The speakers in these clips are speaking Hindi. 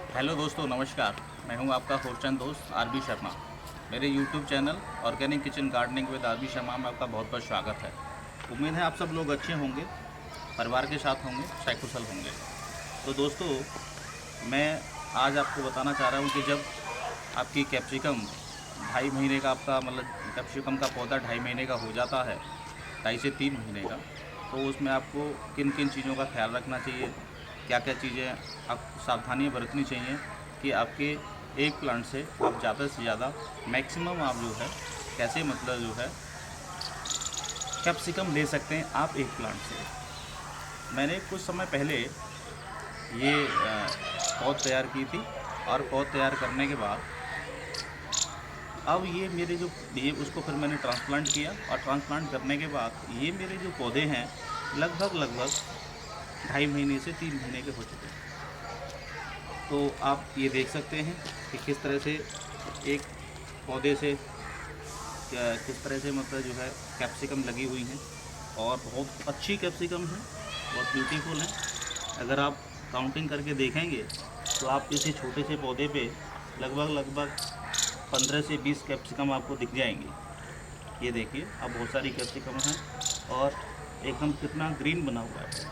हेलो दोस्तों, नमस्कार। मैं हूं आपका होस्टन दोस्त आरबी शर्मा। मेरे YouTube channel organic kitchen gardening with RB Sharma में आपका बहुत बहुत स्वागत है। उम्मीद है आप सब लोग अच्छे होंगे, परिवार के साथ होंगे, सकुशल होंगे। तो दोस्तों, मैं आज आपको बताना चाह रहा हूं कि जब आपकी कैप्सिकम 2.5 महीने का आपका मतलब कैप्सिकम का पौधा 2.5 महीने का हो जाता है, 2.5 से 3 महीने का, तो उसमें आपको किन किन चीज़ों का ख्याल रखना चाहिए, क्या क्या चीज़ें आप सावधानियाँ बरतनी चाहिए कि आपके एक प्लांट से आप ज़्यादा से ज़्यादा मैक्सिमम आप जो है कैसे मतलब जो है कैप्सिकम ले सकते हैं आप एक प्लांट से। मैंने कुछ समय पहले ये पौध तैयार की थी, और पौध तैयार करने के बाद अब ये मेरे जो ये उसको फिर मैंने ट्रांसप्लांट किया, और ट्रांसप्लांट करने के बाद ये मेरे जो पौधे हैं लगभग 2.5 महीने से 3 महीने के हो चुके हैं। तो आप ये देख सकते हैं कि किस तरह से एक पौधे से किस तरह से मतलब जो है कैप्सिकम लगी हुई हैं, और बहुत अच्छी कैप्सिकम है, बहुत ब्यूटीफुल है। अगर आप काउंटिंग करके देखेंगे तो आप किसी छोटे से पौधे पे लगभग 15 से 20 कैप्सिकम आपको दिख जाएंगी। ये देखिए, अब बहुत सारी कैप्सिकम हैं और एकदम कितना ग्रीन बना हुआ है।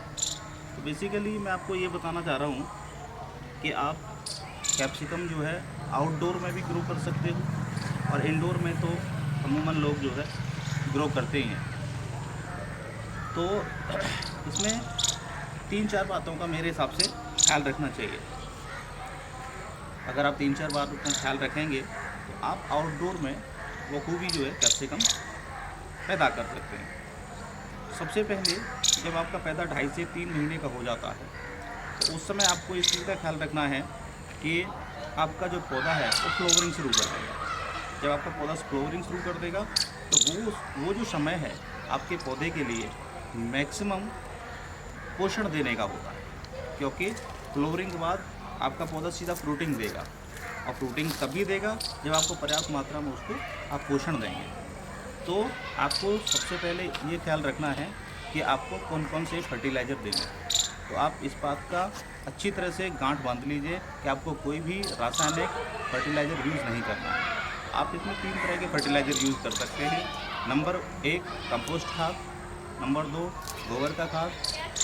तो बेसिकली मैं आपको ये बताना चाह रहा हूँ कि आप कैप्सिकम जो है आउटडोर में भी ग्रो कर सकते हो, और इंडोर में तो अमूमन लोग जो है ग्रो करते ही हैं। तो इसमें 3-4 बातों का मेरे हिसाब से ख्याल रखना चाहिए। अगर आप 3-4 बातों का ख्याल रखेंगे तो आप आउटडोर में बखूबी जो है कैप्सिकम पैदा कर सकते हैं। सबसे पहले जब आपका पैदा 2.5 से 3 महीने का हो जाता है, तो उस समय आपको इस चीज़ का ख्याल रखना है कि आपका जो पौधा है वो फ्लोवरिंग शुरू कर देगा। जब आपका पौधा फ्लोवरिंग शुरू कर देगा तो वो जो समय है आपके पौधे के लिए मैक्सिमम पोषण देने का होता है, क्योंकि फ्लोवरिंग के बाद आपका पौधा सीधा फ्रूटिंग देगा, और फ्रूटिंग तभी देगा जब आपको पर्याप्त मात्रा में उसको आप पोषण देंगे। तो आपको सबसे पहले ये ख्याल रखना है कि आपको कौन कौन से फर्टिलाइज़र देने हैं। तो आप इस बात का अच्छी तरह से गांठ बांध लीजिए कि आपको कोई भी रासायनिक फर्टिलाइज़र यूज़ नहीं करना है। आप इसमें 3 तरह के फर्टिलाइज़र यूज़ कर सकते हैं। नंबर 1 कंपोस्ट खाद, नंबर 2 गोबर का खाद,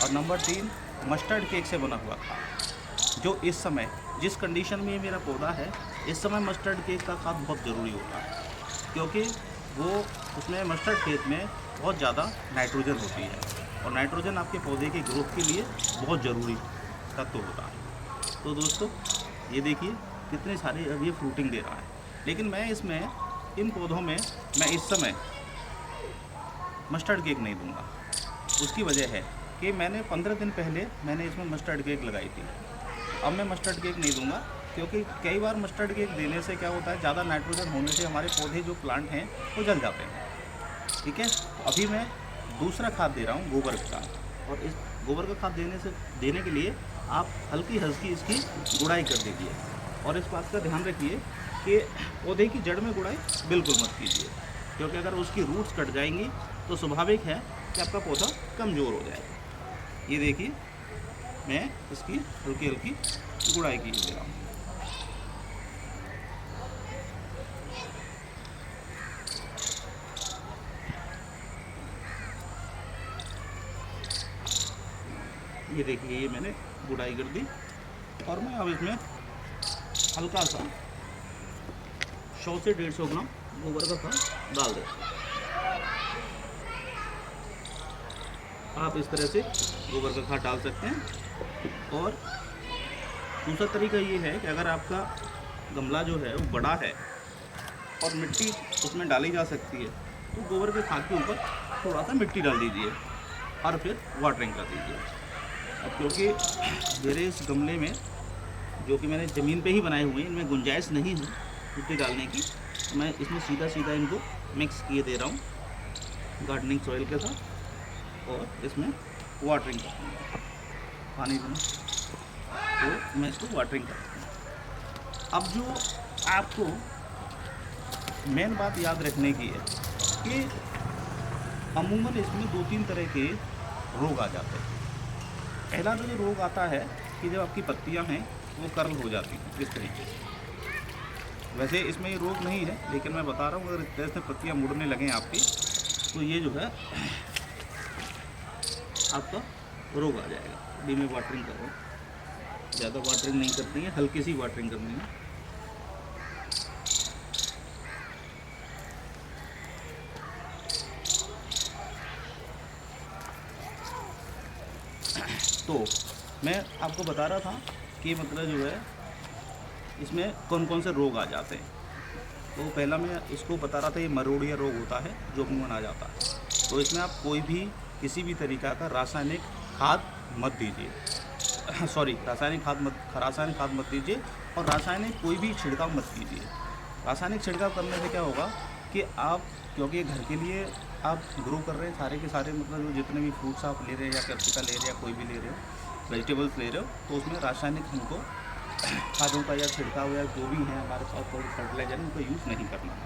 और नंबर 3 मस्टर्ड केक से बना हुआ खाद। जो इस समय जिस कंडीशन में ये मेरा पौधा है, इस समय मस्टर्ड केक का खाद बहुत ज़रूरी होता है, क्योंकि वो उसमें मस्टर्ड केक में बहुत ज़्यादा नाइट्रोजन होती है, और नाइट्रोजन आपके पौधे की ग्रोथ के लिए बहुत ज़रूरी तत्व होता है। तो दोस्तों, ये देखिए कितने सारे अब ये फ्रूटिंग दे रहा है, लेकिन मैं इसमें इन पौधों में मैं इस समय मस्टर्ड केक नहीं दूंगा। उसकी वजह है कि मैंने 15 दिन पहले मैंने इसमें मस्टर्ड केक लगाई थी। अब मैं मस्टर्ड केक नहीं दूंगा, क्योंकि कई बार मस्टर्ड केक देने से क्या होता है, ज़्यादा नाइट्रोजन होने से हमारे पौधे जो प्लांट हैं वो जल जाते हैं। ठीक है, तो अभी मैं दूसरा खाद दे रहा हूँ, गोबर का खाद। और इस गोबर का खाद देने के लिए आप हल्की हल्की इसकी गुड़ाई कर दीजिए, और इस बात का ध्यान रखिए कि पौधे की जड़ में गुड़ाई बिल्कुल मत कीजिए, क्योंकि अगर उसकी रूट्स कट जाएंगी तो स्वाभाविक है कि आपका पौधा कमज़ोर हो जाएगा। ये देखिए, मैं इसकी हल्की हल्की गुड़ाई की दे रहा हूँ। ये देखिए, ये मैंने गुड़ाई कर दी, और मैं अब इसमें हल्का सा 100 से 150 ग्राम गोबर का खाद डाल दें। आप इस तरह से गोबर का खाद डाल सकते हैं। और दूसरा तरीका ये है कि अगर आपका गमला जो है वो बड़ा है और मिट्टी उसमें डाली जा सकती है, तो गोबर के खाद के ऊपर थोड़ा सा मिट्टी डाल दीजिए और फिर वाटरिंग कर दीजिए। अब क्योंकि मेरे इस गमले में, जो कि मैंने ज़मीन पे ही बनाए हुए हैं, इनमें गुंजाइश नहीं है मिट्टी डालने की, तो मैं इसमें सीधा सीधा इनको मिक्स किए दे रहा हूँ गार्डनिंग सॉइल के साथ, और इसमें वाटरिंग करता हूँ पानी में, तो मैं इसको वाटरिंग करता हूँ। अब जो आपको मेन बात याद रखने की है कि अमूमन इसमें 2-3 तरह के रोग आ जाते हैं। पहला जो रोग आता है कि जब आपकी पत्तियां हैं वो कर्ल हो जाती हैं इस तरीके से। वैसे इसमें ये रोग नहीं है, लेकिन मैं बता रहा हूँ अगर इस तरह से पत्तियाँ मुड़ने लगें आपकी, तो ये जो है आपका रोग आ जाएगा। अभी मैं वाटरिंग कर रहा हूँ, ज़्यादा वाटरिंग नहीं करनी है, हल्की सी वाटरिंग करनी है। तो मैं आपको बता रहा था कि मतलब जो है इसमें कौन कौन से रोग आ जाते हैं। तो पहला मैं इसको बता रहा था, ये मरोड़िया रोग होता है जो अमूमन आ जाता है। तो इसमें आप कोई भी किसी भी तरीक़ा का रासायनिक खाद मत दीजिए सॉरी रासायनिक खाद मत दीजिए, और रासायनिक कोई भी छिड़काव मत कीजिए। रासायनिक छिड़काव करने से क्या होगा कि आप, क्योंकि ये घर के लिए आप ग्रो कर रहे हैं सारे के सारे, मतलब जो जितने भी फ्रूट्स आप ले रहे हैं या कैप्सिका ले रहे हैं या कोई भी ले रहे हो, वेजिटेबल्स ले रहे हो, तो उसमें रासायनिक हमको खादों का या छिड़काव या जो भी है हमारे पास कोई फर्टिलाइजर उनको यूज़ नहीं करना,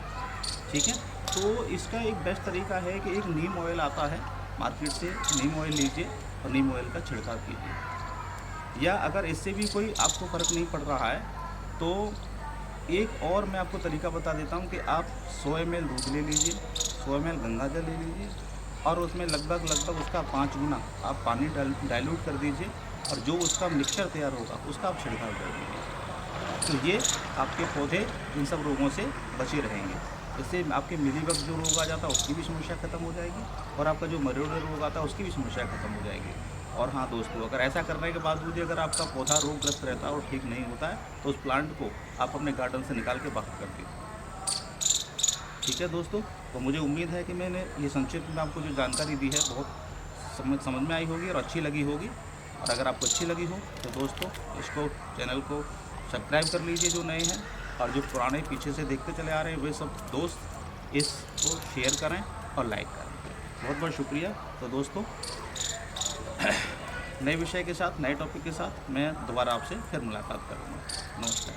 ठीक है। तो इसका एक बेस्ट तरीका है कि एक नीम ऑयल आता है मार्केट से, नीम ऑयल लीजिए और नीम ऑयल का छिड़काव कीजिए। या अगर इससे भी कोई आपको फ़र्क नहीं पड़ रहा है तो एक और मैं आपको तरीका बता देता हूँ कि आप 100 ml दूध ले लीजिए, 100 ml गंगा जल ले लीजिए, और उसमें लगभग उसका 5 गुना आप पानी डाइल्यूट कर दीजिए, और जो उसका मिक्सचर तैयार होगा उसका आप छिड़काव कर दीजिए। तो ये आपके पौधे इन सब रोगों से बचे रहेंगे। इससे आपके मिलीबग जो रोग आ जाता है उसकी भी समस्या ख़त्म हो जाएगी, और आपका जो मरोड़े रोग आता है उसकी भी समस्या ख़त्म हो जाएगी। और हाँ दोस्तों, अगर ऐसा करने के बावजूद भी अगर आपका पौधा रोगग्रस्त रहता है और ठीक नहीं होता है, तो उस प्लांट को आप अपने गार्डन से निकाल के बाहर कर दीजिए। ठीक है दोस्तों, तो मुझे उम्मीद है कि मैंने ये संक्षिप्त में आपको जो जानकारी दी है बहुत समझ में आई होगी और अच्छी लगी होगी। और अगर आपको अच्छी लगी हो तो दोस्तों इसको, चैनल को सब्सक्राइब कर लीजिए जो नए हैं, और जो पुराने पीछे से देखते चले आ रहे हैं वे सब दोस्त इसको शेयर करें और लाइक करें। बहुत बहुत शुक्रिया। तो दोस्तों नए विषय के साथ, नए टॉपिक के साथ मैं दोबारा आपसे फिर मुलाकात करूँगा। नमस्कार।